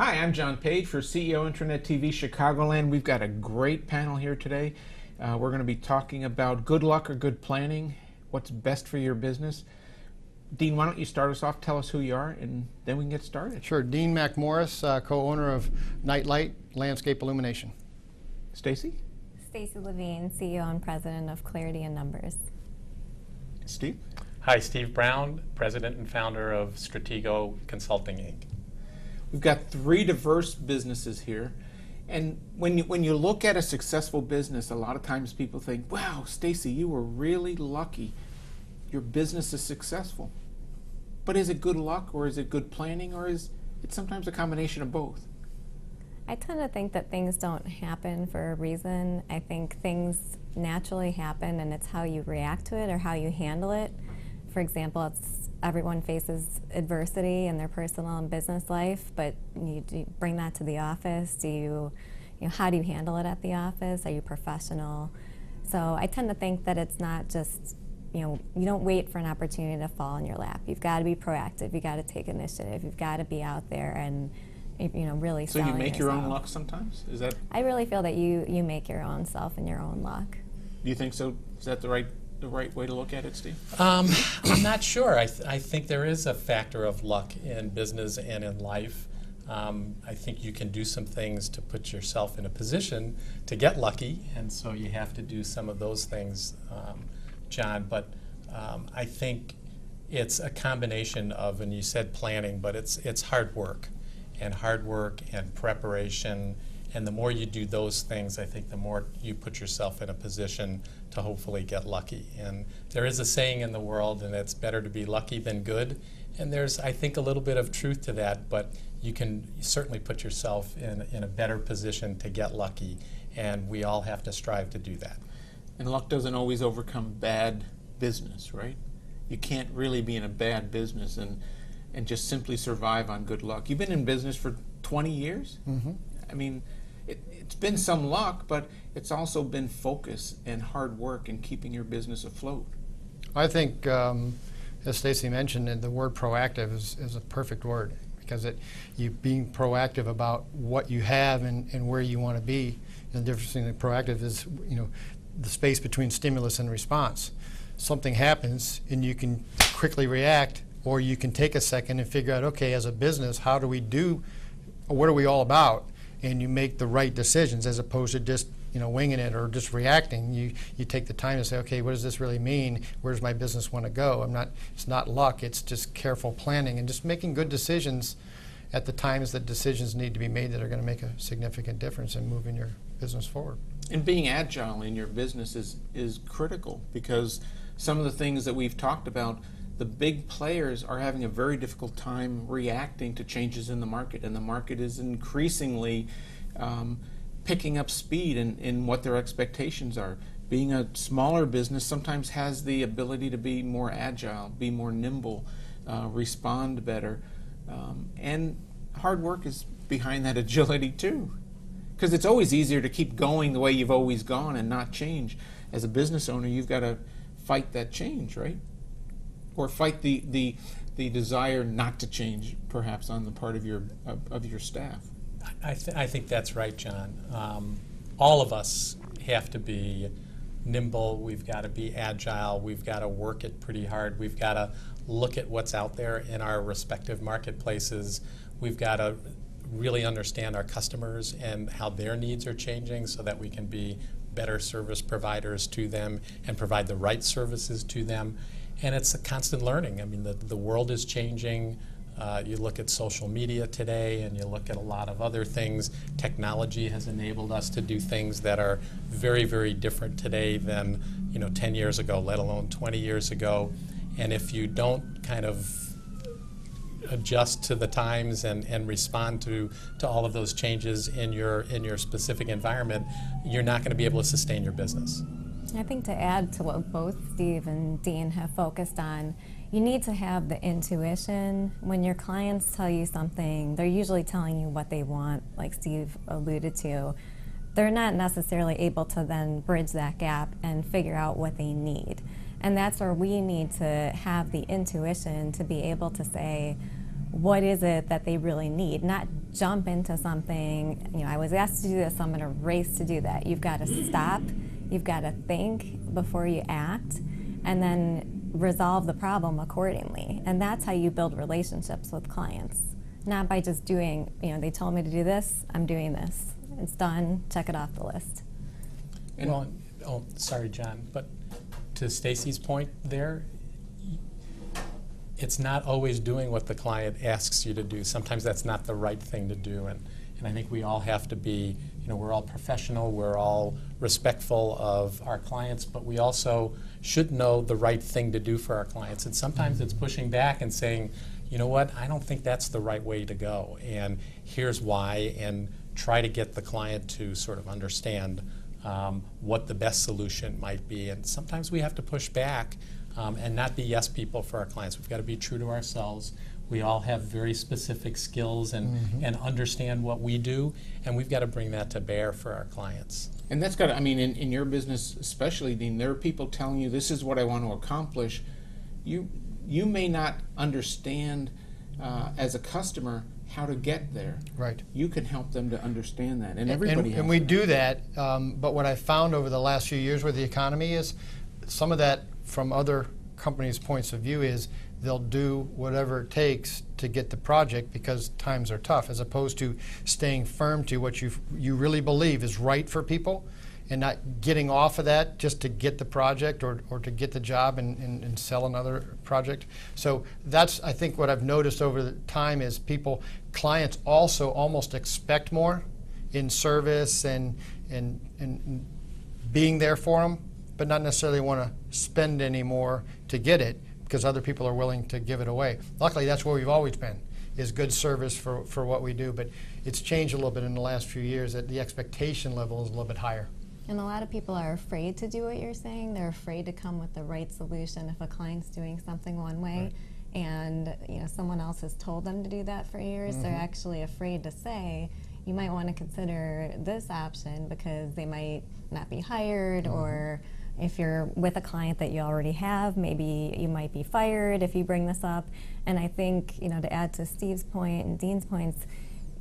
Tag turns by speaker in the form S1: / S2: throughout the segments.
S1: Hi, I'm John Page for CEO Internet TV Chicagoland. We've got a great panel here today. We're going to be talking about good luck or good planning, what's best for your business. Dean, why don't you start us off, tell us who you are, and then we can get started.
S2: Sure. Dean McMorris, co-owner of Nightlight Landscape Illumination.
S1: Stacy?
S3: Stacy Levine, CEO and President of Clarity in Numbers.
S1: Steve?
S4: Hi, Steve Brown, President and founder of Stratego Consulting, Inc.
S1: We've got three diverse businesses here. And when you look at a successful business, a lot of times people think, wow, Stacy, you were really lucky. Your business is successful. But is it good luck, or is it good planning, or is it sometimes a combination of both?
S3: I tend to think that things don't happen for a reason. I think things naturally happen, and it's how you react to it or how you handle it. For example, everyone faces adversity in their personal and business life, but do you bring that to the office? How do you handle it at the office? Are you professional? So I tend to think that it's not just, you don't wait for an opportunity to fall in your lap. You've got to be proactive. You've got to take initiative. You've got to be out there and really
S1: So you make your own luck sometimes? Is that?
S3: I really feel that you make your own self and your own luck.
S1: Do you think so? Is that the right way to look at it, Steve?
S4: I'm not sure. I think there is a factor of luck in business and in life. I think you can do some things to put yourself in a position to get lucky, and so you have to do some of those things, John. But I think it's a combination of, and you said planning, but it's hard work and preparation. And the more you do those things, I think the more you put yourself in a position to hopefully get lucky. And there is a saying in the world, and it's better to be lucky than good. And there's, I think, a little bit of truth to that, but you can certainly put yourself in a better position to get lucky. And we all have to strive to do that.
S1: And luck doesn't always overcome bad business, right? You can't really be in a bad business and just simply survive on good luck. You've been in business for 20 years?
S2: Mm-hmm.
S1: I mean, it's been some luck, but it's also been focus and hard work and keeping your business afloat.
S2: I think, as Stacy mentioned, the word proactive is a perfect word, because you being proactive about what you have and where you want to be. And the difference between proactive is, the space between stimulus and response. Something happens and you can quickly react, or you can take a second and figure out, okay, as a business, what are we all about? And you make the right decisions as opposed to just winging it or just reacting. You take the time to say, okay, what does this really mean? Where does my business want to go? It's not luck. It's just careful planning and just making good decisions at the times that decisions need to be made that are going to make a significant difference in moving your business forward.
S1: And being agile in your business is critical, because some of the things that we've talked about, the big players are having a very difficult time reacting to changes in the market, and the market is increasingly picking up speed in what their expectations are. Being a smaller business sometimes has the ability to be more agile, be more nimble, respond better, and hard work is behind that agility too, because it's always easier to keep going the way you've always gone and not change. As a business owner, you've got to fight that change, right? Or fight the desire not to change, perhaps, on the part of your staff.
S4: I think that's right, John. All of us have to be nimble. We've got to be agile. We've got to work it pretty hard. We've got to look at what's out there in our respective marketplaces. We've got to really understand our customers and how their needs are changing so that we can be better service providers to them and provide the right services to them. And it's a constant learning. I mean, the world is changing. You look at social media today, and you look at a lot of other things. Technology has enabled us to do things that are very, very different today than 10 years ago, let alone 20 years ago. And if you don't kind of adjust to the times and respond to all of those changes in your specific environment, you're not going to be able to sustain your business.
S3: I think to add to what both Steve and Dean have focused on, you need to have the intuition. When your clients tell you something, they're usually telling you what they want, like Steve alluded to. They're not necessarily able to then bridge that gap and figure out what they need. And that's where we need to have the intuition to be able to say, what is it that they really need, not jump into something, I was asked to do this, so I'm going to race to do that. You've got to stop, you've got to think before you act, and then resolve the problem accordingly. And that's how you build relationships with clients, not by just doing, they told me to do this, I'm doing this. It's done, check it off the list.
S4: Well, sorry, John, but to Stacy's point there, it's not always doing what the client asks you to do. Sometimes that's not the right thing to do, and I think we all have to be, we're all professional, we're all respectful of our clients, but we also should know the right thing to do for our clients. And sometimes it's pushing back and saying, you know what, I don't think that's the right way to go, and here's why, and try to get the client to sort of understand what the best solution might be. And sometimes we have to push back and not be yes people for our clients. We've got to be true to ourselves. We all have very specific skills and understand what we do, and we've got to bring that to bear for our clients.
S1: And that's got to, in your business especially, Dean, there are people telling you this is what I want to accomplish. You may not understand as a customer how to get there.
S2: Right.
S1: You can help them to understand that, and everybody has
S2: and we
S1: that.
S2: do that, but what I found over the last few years with the economy is some of that from other companies' points of view is they'll do whatever it takes to get the project because times are tough, as opposed to staying firm to what you really believe is right for people and not getting off of that just to get the project or to get the job and sell another project. So that's, I think, what I've noticed over the time is clients also almost expect more in service and being there for them, but not necessarily want to spend any more to get it because other people are willing to give it away. Luckily, that's where we've always been, is good service for what we do. But it's changed a little bit in the last few years that the expectation level is a little bit higher.
S3: And a lot of people are afraid to do what you're saying. They're afraid to come with the right solution if a client's doing something one way, right, and someone else has told them to do that for years. They're actually afraid to say, you might want to consider this option because they might not be hired, or if you're with a client that you already have, maybe you might be fired if you bring this up. And I think, to add to Steve's point and Dean's points,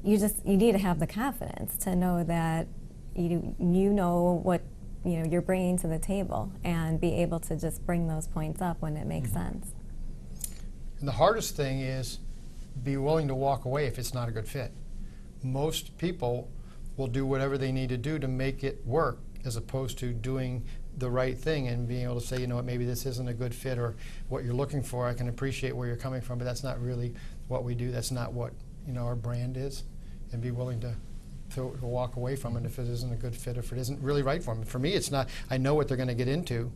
S3: you need to have the confidence to know that you know what you're bringing to the table and be able to just bring those points up when it makes sense.
S2: And the hardest thing is be willing to walk away if it's not a good fit. Most people will do whatever they need to do to make it work, as opposed to doing the right thing and being able to say, maybe this isn't a good fit or what you're looking for. I can appreciate where you're coming from, but that's not really what we do. That's not what our brand is, and be willing to walk away from it if it isn't a good fit, if it isn't really right for them. For me, it's not. I know what they're going to get into,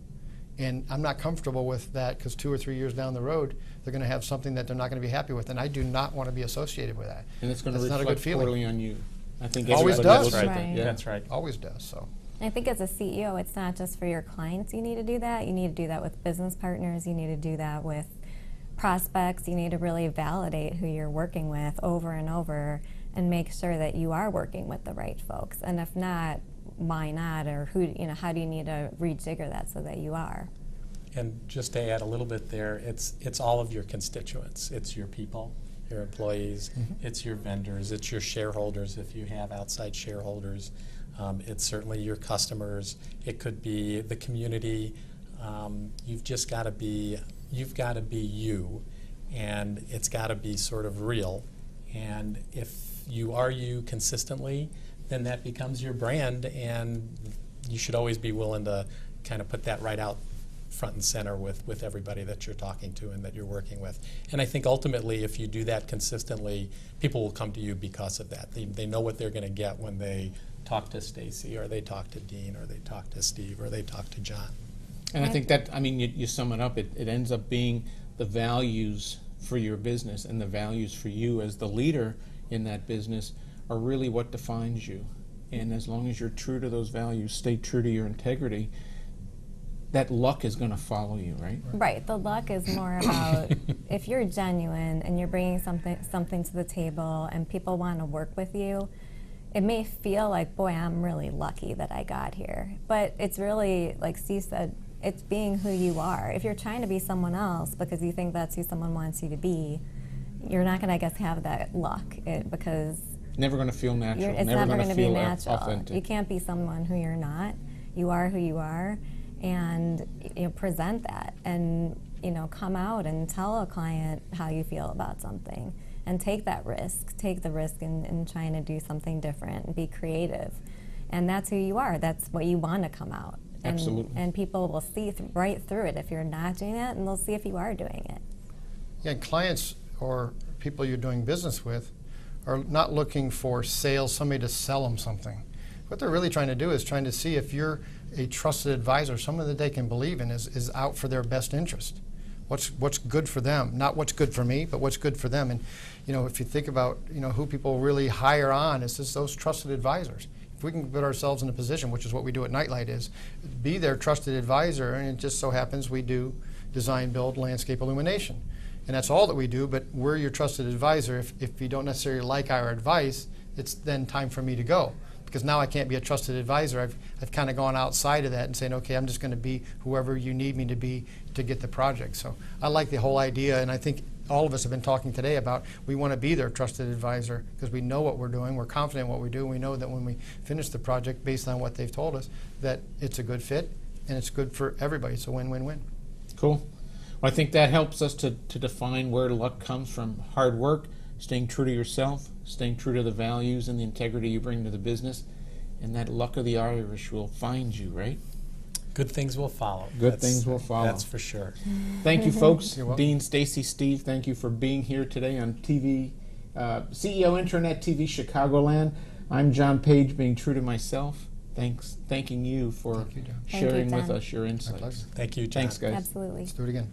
S2: and I'm not comfortable with that because 2 or 3 years down the road, they're going to have something that they're not going to be happy with, and I do not want to be associated with that.
S1: And it's going to
S2: That's not a good
S1: reflect
S2: feeling.
S1: poorly on you. I think
S2: Always
S1: everybody
S2: does.
S1: looks at
S3: Right.
S1: that. Yeah.
S4: That's right.
S2: Always does. So.
S3: I think as a CEO, it's not just for your clients you need to do that. You need to do that with business partners. You need to do that with prospects. You need to really validate who you're working with over and over and make sure that you are working with the right folks. And if not, why not? Or how do you need to rejigger that so that you are?
S4: And just to add a little bit there, it's all of your constituents. It's your people, your employees, it's your vendors, it's your shareholders if you have outside shareholders. It's certainly your customers. It could be the community. You've just got to be you, and it's got to be sort of real. And if you are you consistently, then that becomes your brand, and you should always be willing to kind of put that right out front and center with everybody that you're talking to and that you're working with. And I think ultimately, if you do that consistently, people will come to you because of that. They know what they're going to get when they talk to Stacy, or they talk to Dean, or they talk to Steve, or they talk to John.
S1: And I think that, you sum it up, it ends up being the values for your business and the values for you as the leader in that business are really what defines you. And as long as you're true to those values, stay true to your integrity, that luck is going to follow you, right?
S3: Right. The luck is more about if you're genuine and you're bringing something to the table and people want to work with you, it may feel like, boy, I'm really lucky that I got here. But it's really, like Steve said, it's being who you are. If you're trying to be someone else because you think that's who someone wants you to be, you're not going to, I guess, have that luck because
S1: Never going to feel natural.
S3: it's
S1: never
S3: never
S1: going to
S3: be
S1: feel
S3: natural.
S1: authentic.
S3: You can't be someone who you're not. You are who you are, and present that, and come out and tell a client how you feel about something, and take that risk. Take the risk in trying to do something different and be creative, and that's who you are. That's what you want to come out. And,
S1: Absolutely.
S3: And people will see right through it if you're not doing it, and they'll see if you are doing it.
S2: Yeah, clients or people you're doing business with are not looking for sales, somebody to sell them something. What they're really trying to do is trying to see if you're a trusted advisor, someone that they can believe in is out for their best interest. What's good for them, not what's good for me, but what's good for them. And if you think about who people really hire on, it's just those trusted advisors. If we can put ourselves in a position, which is what we do at Nightlight, is be their trusted advisor, and it just so happens we do design, build, landscape illumination. And that's all that we do, but we're your trusted advisor. If you don't necessarily like our advice, it's then time for me to go. Because now I can't be a trusted advisor. I've kind of gone outside of that and saying, okay, I'm just going to be whoever you need me to be to get the project. So I like the whole idea, and I think all of us have been talking today about we want to be their trusted advisor because we know what we're doing, we're confident in what we do, and we know that when we finish the project based on what they've told us, that it's a good fit and it's good for everybody. It's a win-win-win.
S1: Cool. Well, I think that helps us to define where luck comes from. Hard work, staying true to yourself, staying true to the values and the integrity you bring to the business, and that luck of the Irish will find you, right?
S4: Good things will follow.
S1: Good things will follow.
S4: That's for sure.
S1: Thank you, folks.
S2: You're welcome.
S1: Dean, Stacy, Steve, thank you for being here today on TV, CEO Internet TV Chicagoland. I'm John Page, being true to myself. Thanking you for
S2: Thank you, John.
S1: sharing
S3: Thank you,
S1: with
S3: John.
S1: us your
S2: My
S1: insights.
S2: pleasure.
S4: Thank you, John.
S1: Thanks, guys.
S3: Absolutely.
S2: Let's do it again.